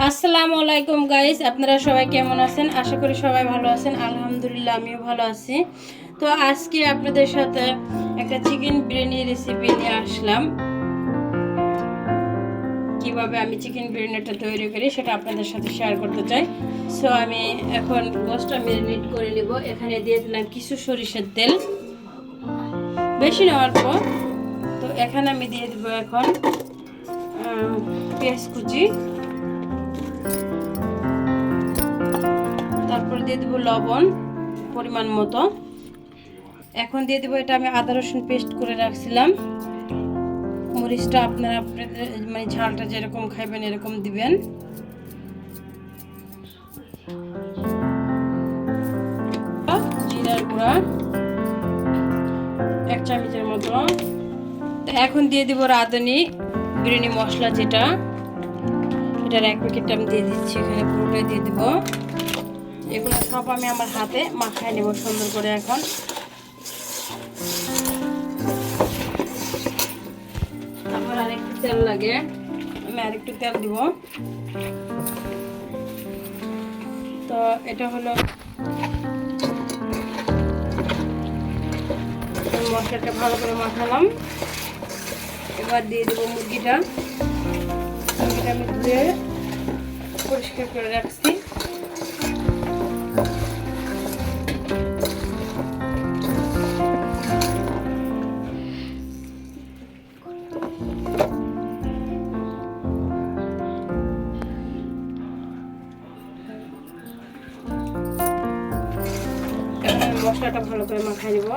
আসসালামু আলাইকুম গাইস, আপনারা সবাই কেমন আছেন? আশা করি সবাই ভালো আছেন। আলহামদুলিল্লাহ আমিও ভালো আছি। তো আজকে আপনাদের সাথে একটা চিকেন বিরিয়ানি রেসিপি নিয়ে আসলাম। কিভাবে আমি চিকেন বিরিয়ানিটা তৈরি করি সেটা আপনাদের সাথে শেয়ার করতে চাই। সো আমি এখন গোশটা ম্যারিনেট করে নেব। এখানে দিয়ে দিলাম কিছু সরিষার তেল, বেশি না অল্প। তো এখানে আমি দিয়ে দেবো এখন পেঁয়াজ কুচি, তারপরে দিয়ে দেবো লবণ পরিমাণ মতো। এখন দিয়ে দেবো এটা আমি আদা রসুন পেস্ট করে রাখছিলাম। মরিচটা আপনারা আপনাদের মানে ঝালটা যেরকম খাইবেন এরকম দিবেন। জিরার গুঁড়া 1 চামচের মতো। এখন দিয়ে দিব রাঁধুনি বিরিয়ানি মশলা, যেটা এটার 1 প্যাকেট আমি দিয়ে দিচ্ছি। এখানে পুরোটাই দিয়ে দিব। এগুলো সব আমি আমার হাতে মাখায় নেব সুন্দর করে। এখন তারপর আরেকটু তেল লাগে, আমি আরেকটু তেল দিব। তো এটা হলো মশলাটা ভালো করে মাখালাম। এবার দিয়ে দেবো মুরগিটা আমি ধুয়ে পরিষ্কার করে রাখছি। মশলাটা ভালো করে মাখাই দেব।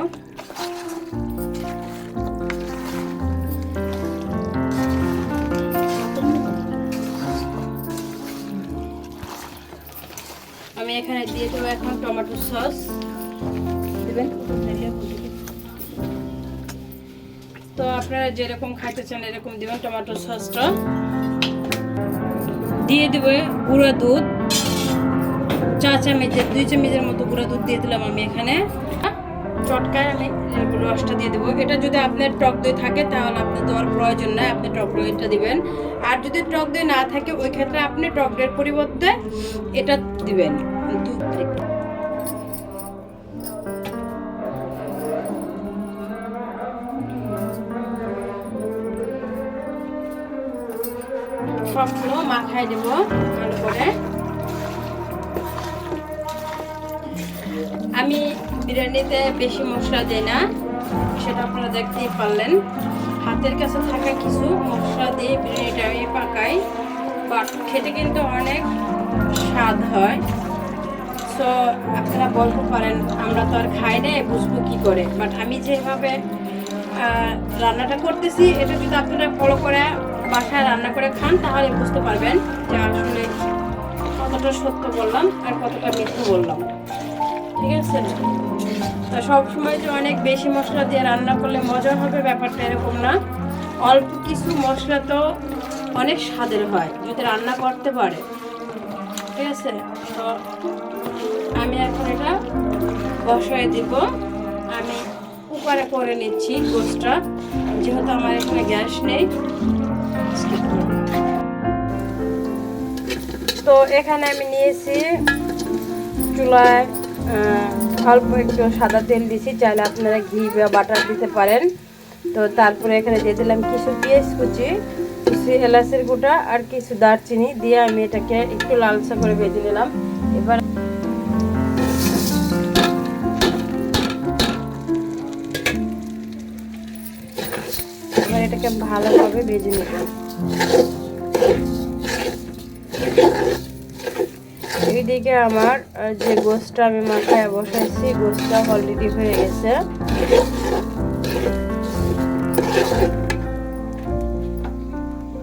আমি এখানে দিয়ে দেবো এখন টমেটো সস দিবেন। তো আপনারা যেরকম খাইতে চান এরকম দিবেন। টমেটো সসটা দিয়ে দেবো। গুঁড়া দুধ 4 চামচের 2 চামচের মতো গুঁড়া দুধ দিয়ে দিলাম আমি এখানে। চটকায় আমি রসটা দিয়ে দেবো। এটা যদি আপনার টক দই থাকে তাহলে আপনার দেওয়ার প্রয়োজন নাই, আপনি টক দইটা দিবেন। আর যদি টক দই না থাকে ওই ক্ষেত্রে আপনি টক দইয়ের পরিবর্তে এটা দিবেন, দুধ। সবগুলো মাখাই দেব ভালো করে। আমি বিরিয়ানিতে বেশি মশলা দিই না, সেটা আপনারা দেখতেই পারলেন। হাতের কাছে থাকা কিছু মশলা দিয়ে বিরিয়ানিটা আমি পাকাই, বাট খেতে কিন্তু অনেক স্বাদ হয়। সো আপনারা বলতে পারেন আমরা তো আর খাই না, বুঝবো কি করে। বাট আমি যেভাবে রান্নাটা করতেছি এটা যদি আপনারা ফলো করে বাসায় রান্না করে খান তাহলে বুঝতে পারবেন যে আসলে কতটা সত্য বললাম আর কতটা মিথ্যে বললাম। ঠিক আছে? তা সবসময় যে অনেক বেশি মশলা দিয়ে রান্না করলে মজা হবে ব্যাপারটা এরকম না। অল্প কিছু মশলা তো অনেক স্বাদের হয় যদি রান্না করতে পারে। ঠিক আছে? তো আমি এখন এটা বসায় দিব। আমি কুকারে করে নিচ্ছি গোশটা, যেহেতু আমার এখানে গ্যাস নেই। তো এখানে আমি নিয়েছি চুলায় অল্প একটু সাদা তেল দিয়েছি, চাইলে আপনারা ঘি বা বাটার দিতে পারেন। তো তারপরে এখানে দিয়ে দিলাম কিছু পেঁয়াজ কুচি, কিছু এলাচের গুঁটা আর কিছু দারচিনি দিয়ে আমি এটাকে একটু লালচা করে ভেজে নিলাম। এবার এটাকে ভালোভাবে ভেজে নিব। এইদিকে আমার যে গোশটা আমি মাথায় বসাইছি গোশটা অলরেডি হয়ে গেছে।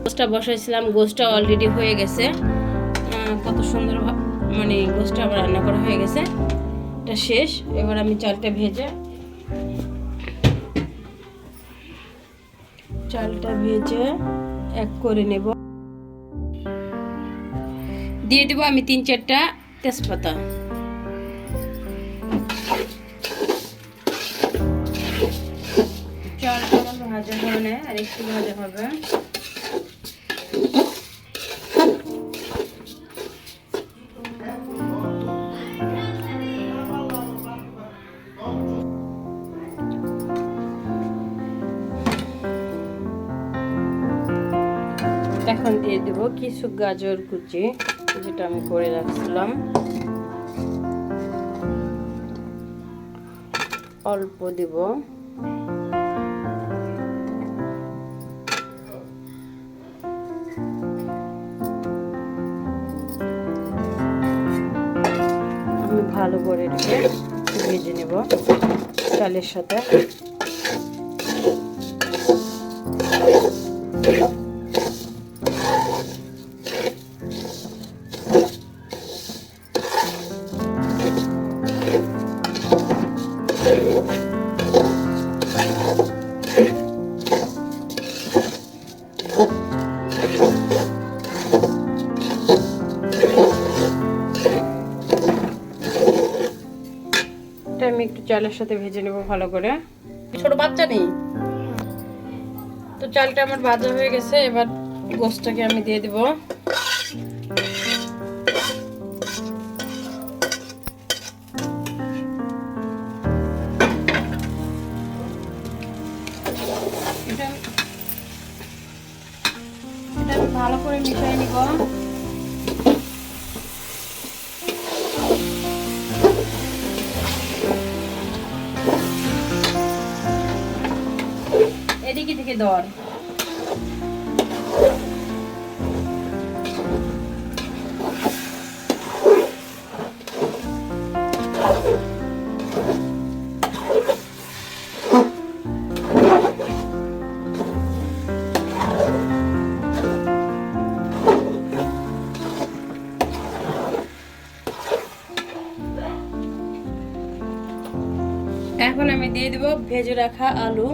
গোশটা বসাইছিলাম, গোশটা অলরেডি হয়ে গেছে। কত সুন্দর মানে গোশটা আবার রান্না করা হয়ে গেছে। এটা শেষ। এবার আমি চালটা ভেজে এক করে নেব। দিয়ে দেবো আমি 3-4টা তেজপাতা। চালটা ভাজা হবে, আর একটু ভাজা হবে। এখন দিয়ে দেব কিছু গাজর কুচি, যেটা আমি করে রাখছিলাম। অল্প দিব। আমি ভালো করে ভেজে নেব চালের সাথে। আমি একটু চালের সাথে ভেজে নেব ভালো করে। ছোট বাচ্চা নেই তো চালটা আমার ভাজা হয়ে গেছে। এবার গোশতটাকে আমি দিয়ে দিব। এটা আমি ভালো করে মিশিয়ে নিব। এদিকে থেকে ধর। এখন আমি দিয়ে দিব ভেজে রাখা আলু।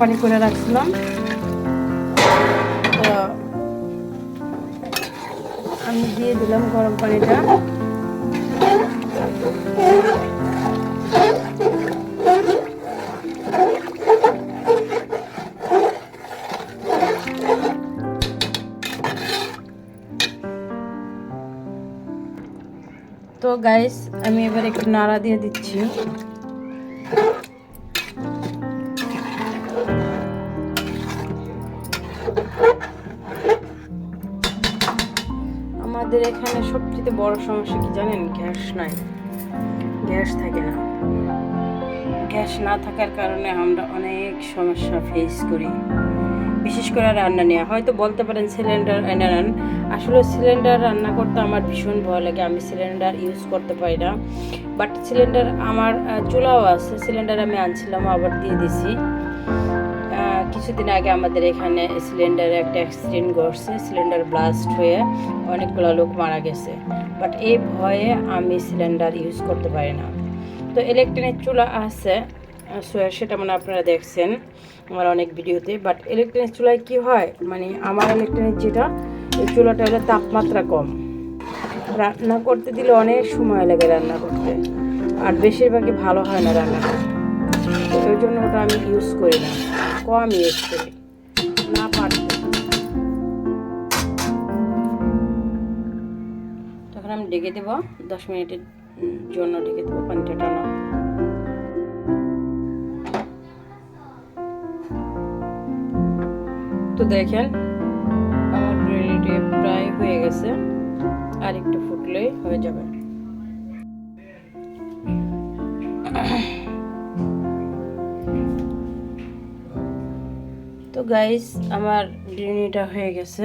পানি করে রাখছিলাম তো আমি দিয়ে দিলাম গরম পানিটা। তো গাইস আমি এবার একটু নাড়া দিয়ে দিচ্ছি। আমাদের এখানে সবচেয়ে বড় সমস্যা কি জানেন? গ্যাস নাই, গ্যাস থাকে না। গ্যাস না থাকার কারণে আমরা অনেক সমস্যা ফেস করি, বিশেষ করে রান্না নিয়ে। হয়তো বলতে পারেন সিলিন্ডার এনে নেন, আসলে সিলিন্ডার রান্না করতে আমার ভীষণ ভয় লাগে, আমি সিলিন্ডার ইউজ করতে পারি না। বাট সিলিন্ডার আমার চুলাও আছে, সিলিন্ডার আমি আনছিলাম আবার দিয়ে দিছি। কিছুদিন আগে আমাদের এখানে সিলিন্ডারে একটা অ্যাক্সিডেন্ট ঘটছে, সিলিন্ডার ব্লাস্ট হয়ে অনেকগুলো লোক মারা গেছে। বাট এই ভয়ে আমি সিলিন্ডার ইউজ করতে পারি না। তো ইলেকট্রিক চুলা আছে, সেটা মানে আপনারা দেখছেন আমার অনেক ভিডিওতে। বাট ইলেকট্রিক চুলায় কি হয়, মানে আমার ইলেকট্রিক যেটা, এই চুলাটা হলে তাপমাত্রা কম, রান্না করতে দিলে অনেক সময় লাগে রান্না করতে, আর বেশিরভাগই ভালো হয় না রান্নাটা। ওই জন্য ওটা আমি ইউজ করি না, কম ইউজ করি না পারলে। তখন আমি ঢেকে দেবো 10 মিনিটের জন্য, ঢেকে দেবো পানিটা টানা। তো দেখেন আমার বিরিয়ানিটা প্রায় হয়ে গেছে, আর একটু ফুটলেই হয়ে যাবে। তো গাইস আমার বিরিয়ানিটা হয়ে গেছে।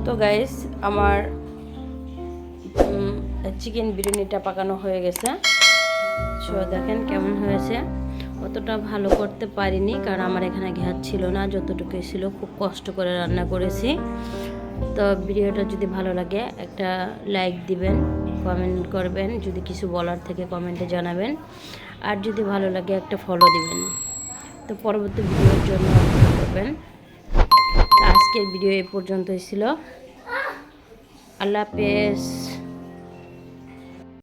তো গাইস আমার চিকেন বিরিয়ানিটা পাকানো হয়ে গেছে। সো দেখেন কেমন হয়েছে। অতটা ভালো করতে পারিনি কারণ আমার এখানে গ্যাস ছিল না, যতটুকু ছিল খুব কষ্ট করে রান্না করেছি। তো ভিডিওটা যদি ভালো লাগে একটা লাইক দিবেন, কমেন্ট করবেন, যদি কিছু বলার থেকে কমেন্টে জানাবেন, আর যদি ভালো লাগে একটা ফলো দিবেন। তো পরবর্তী ভিডিওর জন্য অপেক্ষা করবেন। আজকের ভিডিও এই পর্যন্তই ছিল। আল্লাহ হাফেজ।